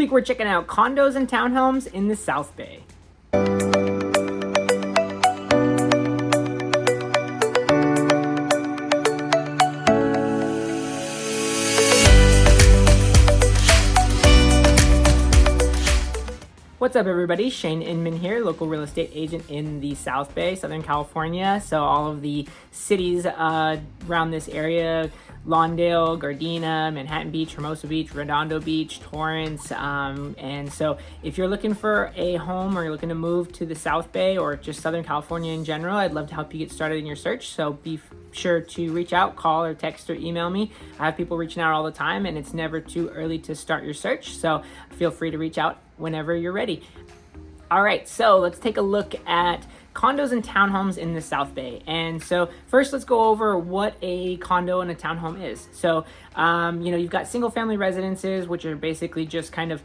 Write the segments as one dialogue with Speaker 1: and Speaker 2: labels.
Speaker 1: week we're checking out condos and townhomes in the South Bay. What's up, everybody? Cheyne Inman here, local real estate agent in the South Bay, Southern California. So all of the cities around this area, Lawndale, Gardena, Manhattan Beach, Hermosa Beach, Redondo Beach, Torrance. And so if you're looking for a home or you're looking to move to the South Bay or just Southern California in general, I'd love to help you get started in your search. So be sure to reach out, call or text or email me. I have people reaching out all the time, and it's never too early to start your search. So feel free to reach out whenever you're ready. All right, so let's take a look at condos and townhomes in the South Bay. And so first, let's go over what a condo and a townhome is. So, you've got single family residences, which are basically just kind of,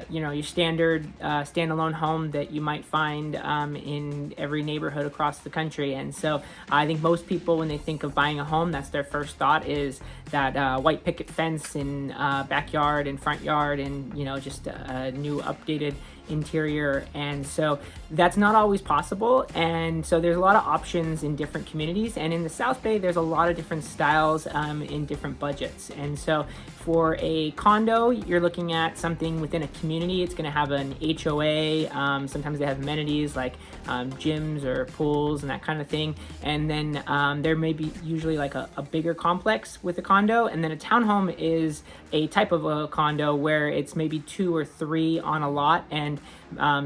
Speaker 1: your standard standalone home that you might find in every neighborhood across the country. And so I think most people, when they think of buying a home, that's their first thought is that white picket fence and backyard and front yard and, just a new updated interior. And so that's not always possible. And so there's a lot of options in different communities. And in the South Bay, there's a lot of different styles in different budgets. And so for a condo, you're looking at something within a community. It's going to have an HOA. Sometimes they have amenities like gyms or pools and that kind of thing. And then there may be usually like a bigger complex with a condo. And then a townhome is a type of a condo where it's maybe 2 or 3 on a lot. And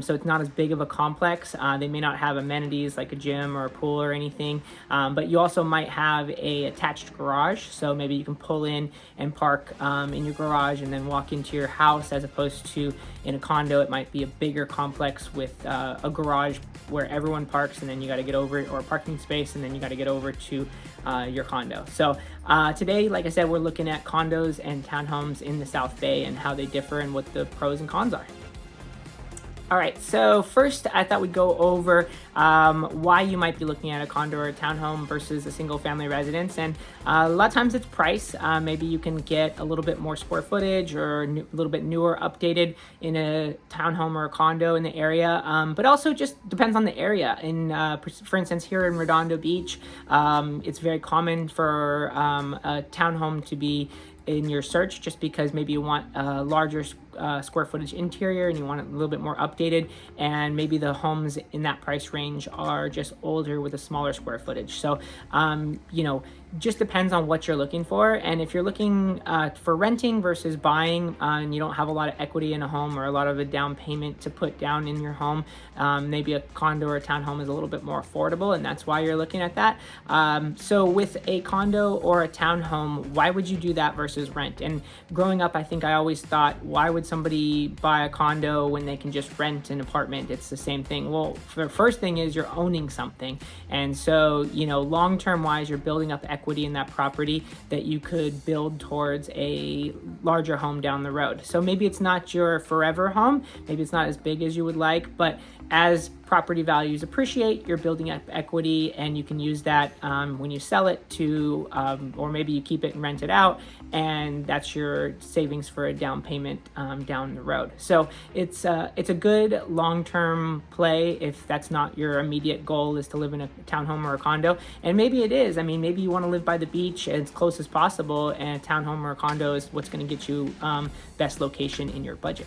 Speaker 1: so it's not as big of a complex. They may not have amenities like a gym or a pool or anything, but you also might have a attached garage. So maybe you can pull in and park in your garage and then walk into your house, as opposed to in a condo, it might be a bigger complex with a garage where everyone parks, and then you got to get over, or a parking space, and then you got to get over to your condo. So today, like I said, we're looking at condos and townhomes in the South Bay and how they differ and what the pros and cons are. All right, so first I thought we'd go over why you might be looking at a condo or a townhome versus a single family residence. And a lot of times it's price. Maybe you can get a little bit more square footage or a little bit newer, updated in a townhome or a condo in the area. But also just depends on the area. For instance, here in Redondo Beach, it's very common for a townhome to be in your search, just because maybe you want a larger square footage interior and you want it a little bit more updated, and maybe the homes in that price range are just older with a smaller square footage. So just depends on what you're looking for. And if you're looking for renting versus buying, and you don't have a lot of equity in a home or a lot of a down payment to put down in your home, maybe a condo or a townhome is a little bit more affordable, and that's why you're looking at that. So with a condo or a townhome, why would you do that versus rent? And growing up, I think I always thought, why would somebody buy a condo when they can just rent an apartment? It's the same thing. Well, the first thing is you're owning something. And so, long-term wise, you're building up equity in that property that you could build towards a larger home down the road. So maybe it's not your forever home. Maybe it's not as big as you would like, but as property values appreciate, you're building up equity, and you can use that when you sell it to, or maybe you keep it and rent it out, and that's your savings for a down payment down the road. So it's a good long-term play if that's not your immediate goal, is to live in a townhome or a condo. And maybe it is. I mean, maybe you want to live by the beach as close as possible, and a townhome or a condo is what's going to get you best location in your budget.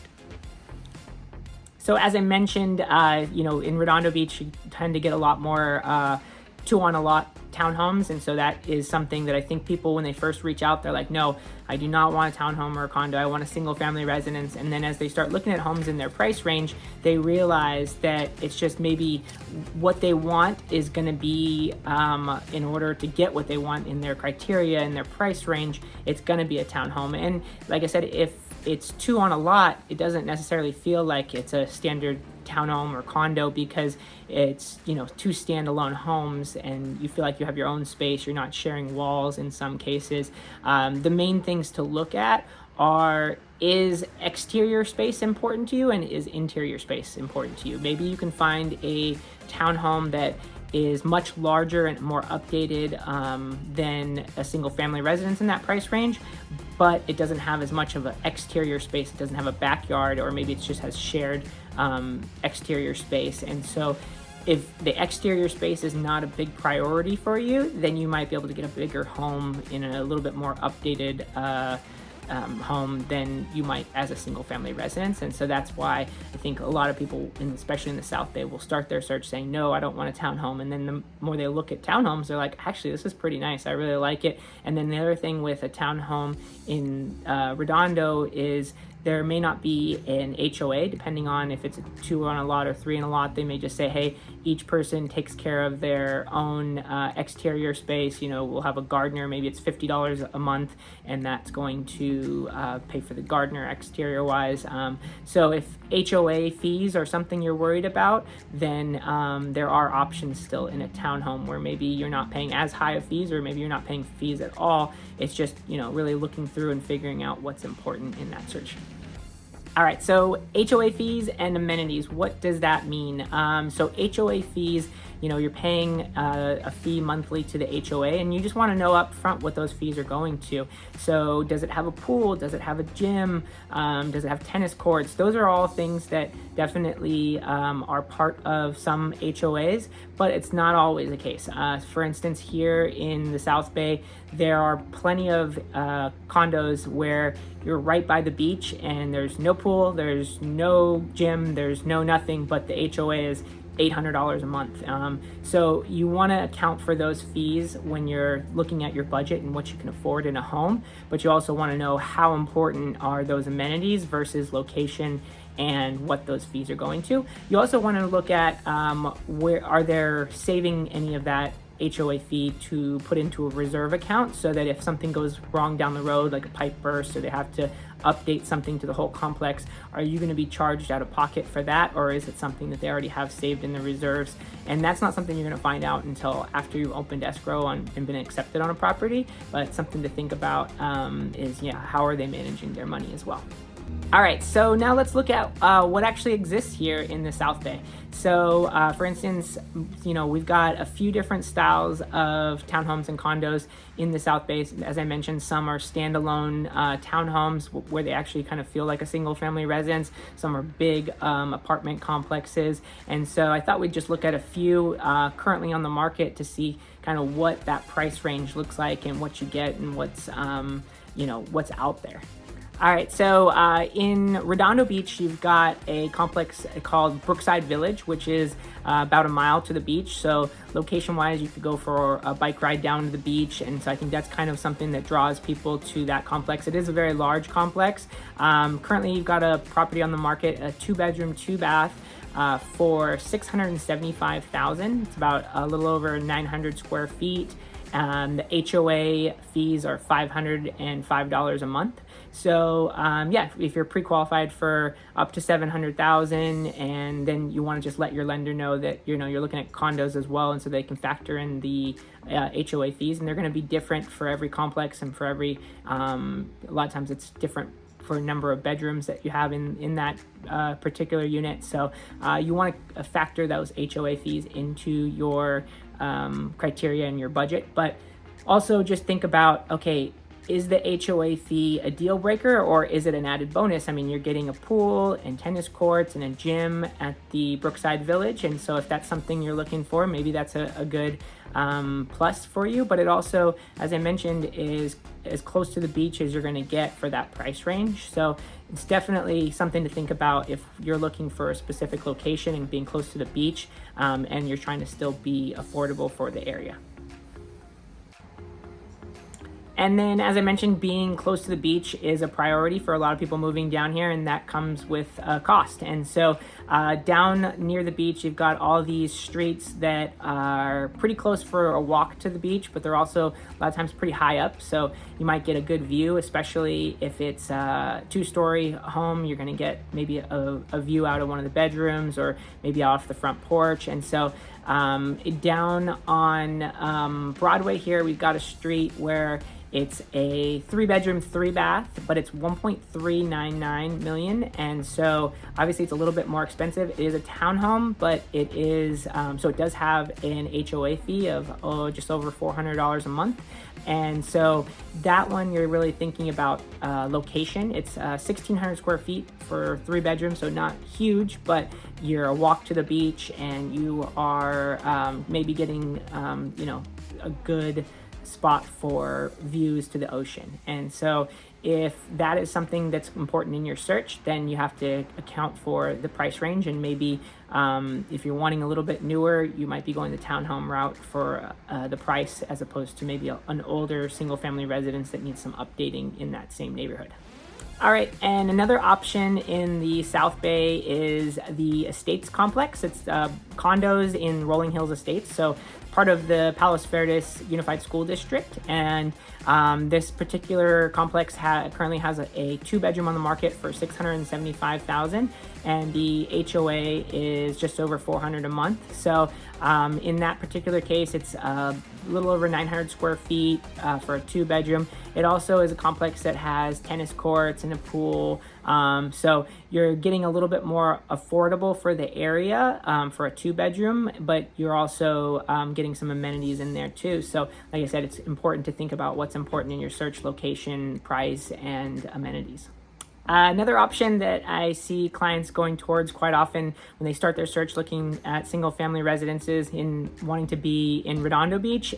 Speaker 1: So as I mentioned, in Redondo Beach, you tend to get a lot more 2 on a lot townhomes. And so that is something that I think people, when they first reach out, they're like, no, I do not want a townhome or a condo. I want a single family residence. And then as they start looking at homes in their price range, they realize that it's just maybe what they want is going to be, in order to get what they want in their criteria and their price range, it's going to be a townhome. And like I said, if it's 2 on a lot, it doesn't necessarily feel like it's a standard townhome or condo, because it's 2 standalone homes and you feel like you have your own space. You're not sharing walls in some cases. The main things to look at are, is exterior space important to you, and is interior space important to you? Maybe you can find a townhome that is much larger and more updated than a single family residence in that price range, but it doesn't have as much of an exterior space. It doesn't have a backyard, or maybe it just has shared exterior space. And so if the exterior space is not a big priority for you, then you might be able to get a bigger home in a little bit more updated home than you might as a single family residence. And so that's why I think a lot of people, especially in the South Bay, will start their search saying, no, I don't want a townhome. And then the more they look at townhomes, they're like, actually, this is pretty nice. I really like it. And then the other thing with a townhome in Redondo is there may not be an HOA, depending on if it's a 2 on a lot or 3 on a lot. They may just say, hey, each person takes care of their own exterior space. We'll have a gardener, maybe it's $50 a month, and that's going to pay for the gardener exterior wise. So if HOA fees are something you're worried about, then there are options still in a townhome where maybe you're not paying as high of fees, or maybe you're not paying fees at all. It's just, really looking through and figuring out what's important in that search. All right, so HOA fees and amenities, what does that mean? So HOA fees, you're paying a fee monthly to the HOA, and you just want to know up front what those fees are going to. So does it have a pool? Does it have a gym? Does it have tennis courts? Those are all things that definitely are part of some HOAs, but it's not always the case. For instance, here in the South Bay, there are plenty of condos where you're right by the beach and there's no pool, there's no gym, there's no nothing, but the HOA is $800 a month. So you want to account for those fees when you're looking at your budget and what you can afford in a home, but you also want to know how important are those amenities versus location and what those fees are going to. You also want to look at where are they saving any of that HOA fee to put into a reserve account, so that if something goes wrong down the road, like a pipe burst, or they have to update something to the whole complex, are you going to be charged out of pocket for that, or is it something that they already have saved in the reserves? And that's not something you're going to find out until after you've opened escrow and been accepted on a property, but something to think about is how are they managing their money as well. All right, so now let's look at what actually exists here in the South Bay. So for instance, we've got a few different styles of townhomes and condos in the South Bay. As I mentioned, some are standalone townhomes where they actually kind of feel like a single family residence. Some are big apartment complexes. And so I thought we'd just look at a few currently on the market to see kind of what that price range looks like and what you get and what's out there. All right, so in Redondo Beach, you've got a complex called Brookside Village, which is about a mile to the beach. So location-wise, you could go for a bike ride down to the beach. And so I think that's kind of something that draws people to that complex. It is a very large complex. Currently, you've got a property on the market, a 2-bedroom, 2-bath, for $675,000. It's about a little over 900 square feet. The HOA fees are $505 a month. So if you're pre-qualified for up to $700,000, and then you want to just let your lender know that you're looking at condos as well, and so they can factor in the HOA fees, and they're going to be different for every complex and for every. A lot of times it's different for a number of bedrooms that you have in that particular unit. So you want to factor those HOA fees into your criteria and your budget, but also just think about, okay, is the HOA fee a deal breaker, or is it an added bonus? I mean, you're getting a pool and tennis courts and a gym at the Brookside Village, and so if that's something you're looking for, maybe that's a good plus for you. But it also, as I mentioned, is as close to the beach as you're going to get for that price range. So it's definitely something to think about if you're looking for a specific location and being close to the beach, and you're trying to still be affordable for the area. And then, as I mentioned, being close to the beach is a priority for a lot of people moving down here, and that comes with a cost. And so down near the beach, you've got all these streets that are pretty close for a walk to the beach, but they're also a lot of times pretty high up. So you might get a good view, especially if it's a 2-story home. You're going to get maybe a view out of one of the bedrooms, or maybe off the front porch. And so Down on Broadway here, we've got a street where it's a 3-bedroom, 3-bath, but it's 1.399 million. And so obviously it's a little bit more expensive. It is a townhome, but it is, so it does have an HOA fee of just over $400 a month. And so that one, you're really thinking about location. It's 1,600 square feet for 3 bedrooms, so not huge, but you're a walk to the beach, and you are maybe getting, a good spot for views to the ocean. And so if that is something that's important in your search, then you have to account for the price range, and maybe if you're wanting a little bit newer, you might be going the townhome route for the price, as opposed to maybe an older single family residence that needs some updating in that same neighborhood. All right, and another option in the South Bay is the Estates complex. It's condos in Rolling Hills Estates, so part of the Palos Verdes Unified School District. And this particular complex currently has a 2-bedroom on the market for $675,000, and the HOA is just over $400 a month. So in that particular case, it's a little over 900 square feet for a 2-bedroom. It also is a complex that has tennis courts and a pool. So you're getting a little bit more affordable for the area for a 2-bedroom, but you're also getting some amenities in there too. So like I said, it's important to think about what's important in your search: location, price, and amenities. Another option that I see clients going towards quite often when they start their search looking at single family residences in wanting to be in Redondo Beach,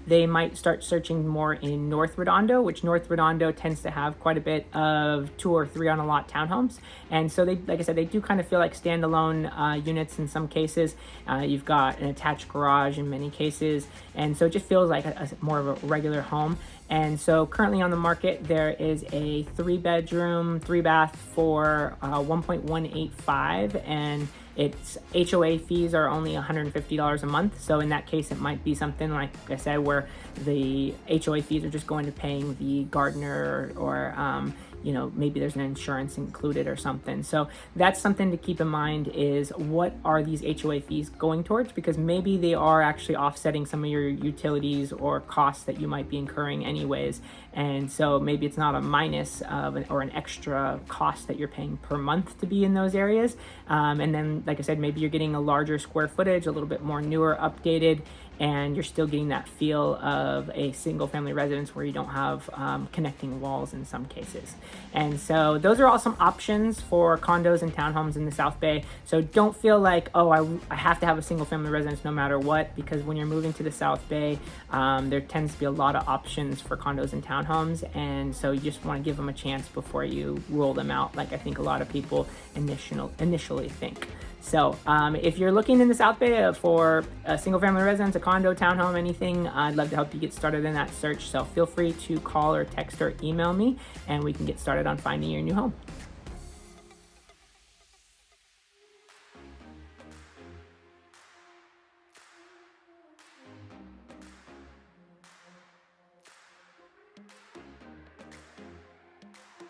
Speaker 1: they might start searching more in North Redondo, which North Redondo tends to have quite a bit of 2 or 3 on a lot townhomes. And so they, like I said, they do kind of feel like standalone units in some cases. You've got an attached garage in many cases. And so it just feels like more of a regular home. And so currently on the market, there is a 3-bedroom, 3-bath for $1.185, and its HOA fees are only $150 a month. So in that case, it might be something like I said, where the HOA fees are just going to paying the gardener, or maybe there's an insurance included or something. So that's something to keep in mind, is what are these HOA fees going towards? Because maybe they are actually offsetting some of your utilities or costs that you might be incurring anyways. And so maybe it's not a minus or an extra cost that you're paying per month to be in those areas. And then, like I said, maybe you're getting a larger square footage, a little bit more newer, updated, and you're still getting that feel of a single family residence where you don't have connecting walls in some cases. And so those are all some options for condos and townhomes in the South Bay. So don't feel like, oh, I have to have a single family residence no matter what, because when you're moving to the South Bay, there tends to be a lot of options for condos and townhomes. And so you just want to give them a chance before you roll them out, like I think a lot of people initially think. So if you're looking in the South Bay for a single family residence, a condo, townhome, anything, I'd love to help you get started in that search. So feel free to call or text or email me, and we can get started on finding your new home.